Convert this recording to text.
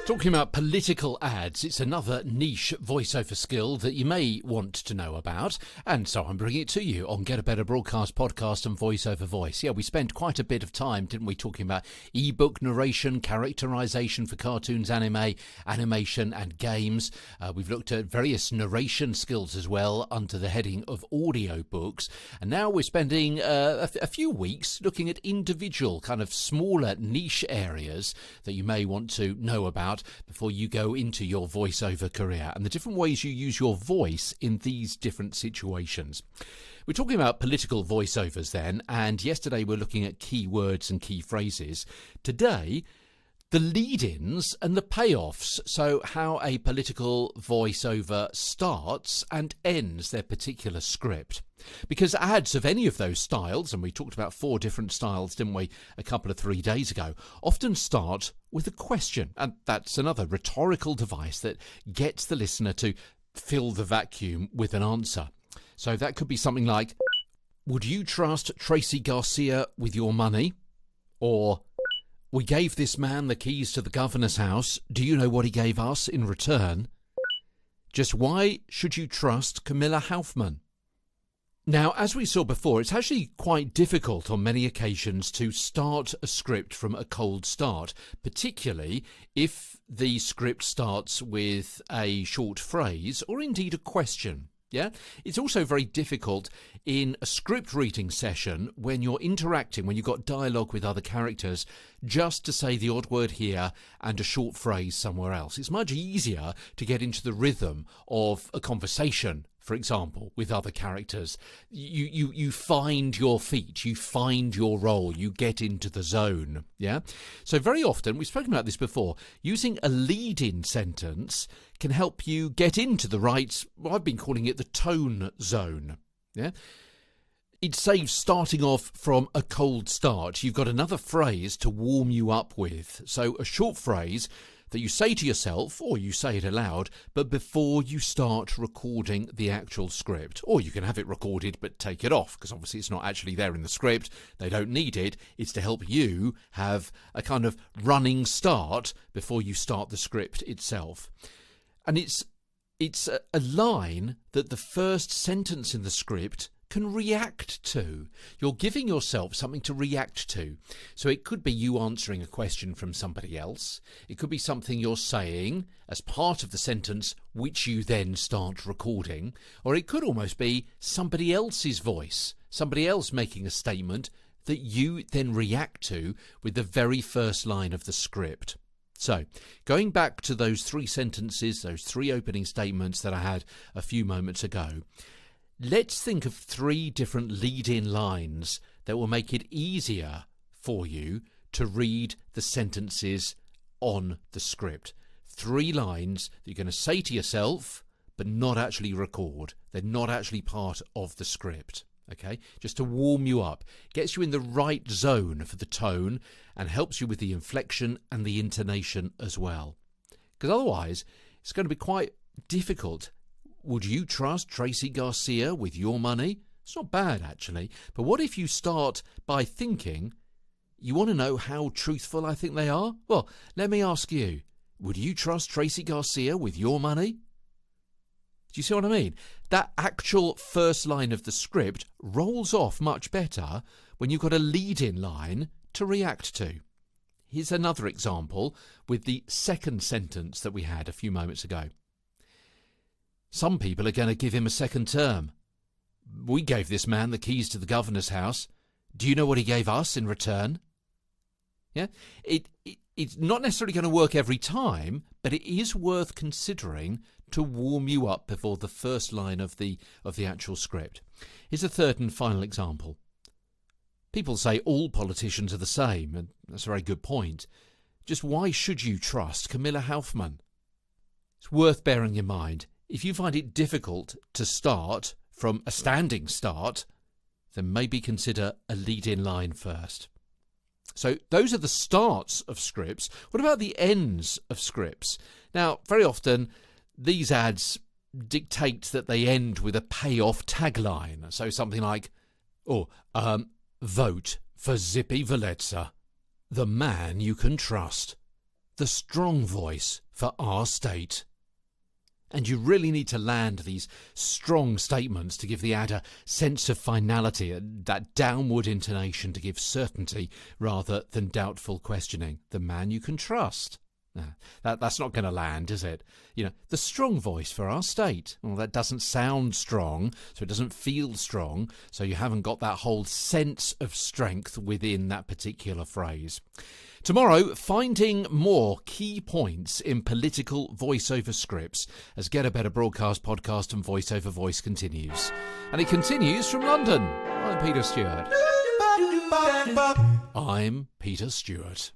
Talking about political ads, it's another niche voiceover skill that you may want to know about, and so I'm bringing it to you on Get a Better Broadcast podcast and Voiceover Voice. Yeah, we spent quite a bit of time, didn't we, talking about ebook narration, characterization for cartoons, anime, animation and games. We've looked at various narration skills as well under the heading of audio books, and now we're spending a few weeks looking at individual kind of smaller niche areas that you may want to know about before you go into your voiceover career, and the different ways you use your voice in these different situations. We're talking about political voiceovers then, and yesterday we're looking at key words and key phrases. Today, the lead-ins and the payoffs, so how a political voiceover starts and ends their particular script. Because ads of any of those styles, and we talked about 4 different styles, didn't we, a couple of 3 days ago, often start with a question. And that's another rhetorical device that gets the listener to fill the vacuum with an answer. So that could be something like, would you trust Tracey Garcia with your money? Or, we gave this man the keys to the governor's house. Do you know what he gave us in return? Just why should you trust Camila Haufman? Now, as we saw before, it's actually quite difficult on many occasions to start a script from a cold start, particularly if the script starts with a short phrase or indeed a question. Yeah, it's also very difficult in a script reading session when you're interacting, when you've got dialogue with other characters, just to say the odd word here and a short phrase somewhere else. It's much easier to get into the rhythm of a conversation, for example, with other characters. You find your feet, you find your role, you get into the zone. Yeah. So very often, we've spoken about this before, using a lead-in sentence can help you get into the right, well, I've been calling it the tone zone. Yeah. It saves starting off from a cold start. You've got another phrase to warm you up with. So a short phrase that you say to yourself, or you say it aloud, but before you start recording the actual script. Or you can have it recorded but take it off, because obviously it's not actually there in the script. They don't need it. It's to help you have a kind of running start before you start the script itself. And it's a line that the first sentence in the script can react to. You're giving yourself something to react to. So it could be you answering a question from somebody else. It could be something you're saying as part of the sentence, which you then start recording. Or it could almost be somebody else's voice, somebody else making a statement that you then react to with the very first line of the script. So, going back to those 3 sentences, those 3 opening statements that I had a few moments ago, let's think of 3 different lead-in lines that will make it easier for you to read the sentences on the script. 3 lines that you're going to say to yourself, but not actually record. They're not actually part of the script. Okay, just to warm you up, gets you in the right zone for the tone and helps you with the inflection and the intonation as well. Because otherwise, it's going to be quite difficult. Would you trust Tracey Garcia with your money? It's not bad, actually. But what if you start by thinking, you want to know how truthful I think they are? Well, let me ask you, would you trust Tracey Garcia with your money? Do you see what I mean? That actual first line of the script rolls off much better when you've got a lead-in line to react to. Here's another example with the second sentence that we had a few moments ago. Some people are going to give him a second term. We gave this man the keys to the governor's house. Do you know what he gave us in return? Yeah, it's not necessarily going to work every time, but it is worth considering to warm you up before the first line of the actual script. Here's a third and final example. People say all politicians are the same, and that's a very good point. Just why should you trust Camila Haufman? It's worth bearing in mind. If you find it difficult to start from a standing start, then maybe consider a lead-in line first. So those are the starts of scripts. What about the ends of scripts? Now, very often, these ads dictate that they end with a payoff tagline. So something like, vote for Zippy Valetza. The man you can trust. The strong voice for our state. And you really need to land these strong statements to give the ad a sense of finality, that downward intonation to give certainty rather than doubtful questioning. The man you can trust. That's not going to land, is it? The strong voice for our state. Well, that doesn't sound strong, so it doesn't feel strong, so you haven't got that whole sense of strength within that particular phrase. Tomorrow, finding more key points in political voiceover scripts as Get a Better Broadcast podcast and Voiceover Voice continues. And it continues from London. I'm Peter Stewart.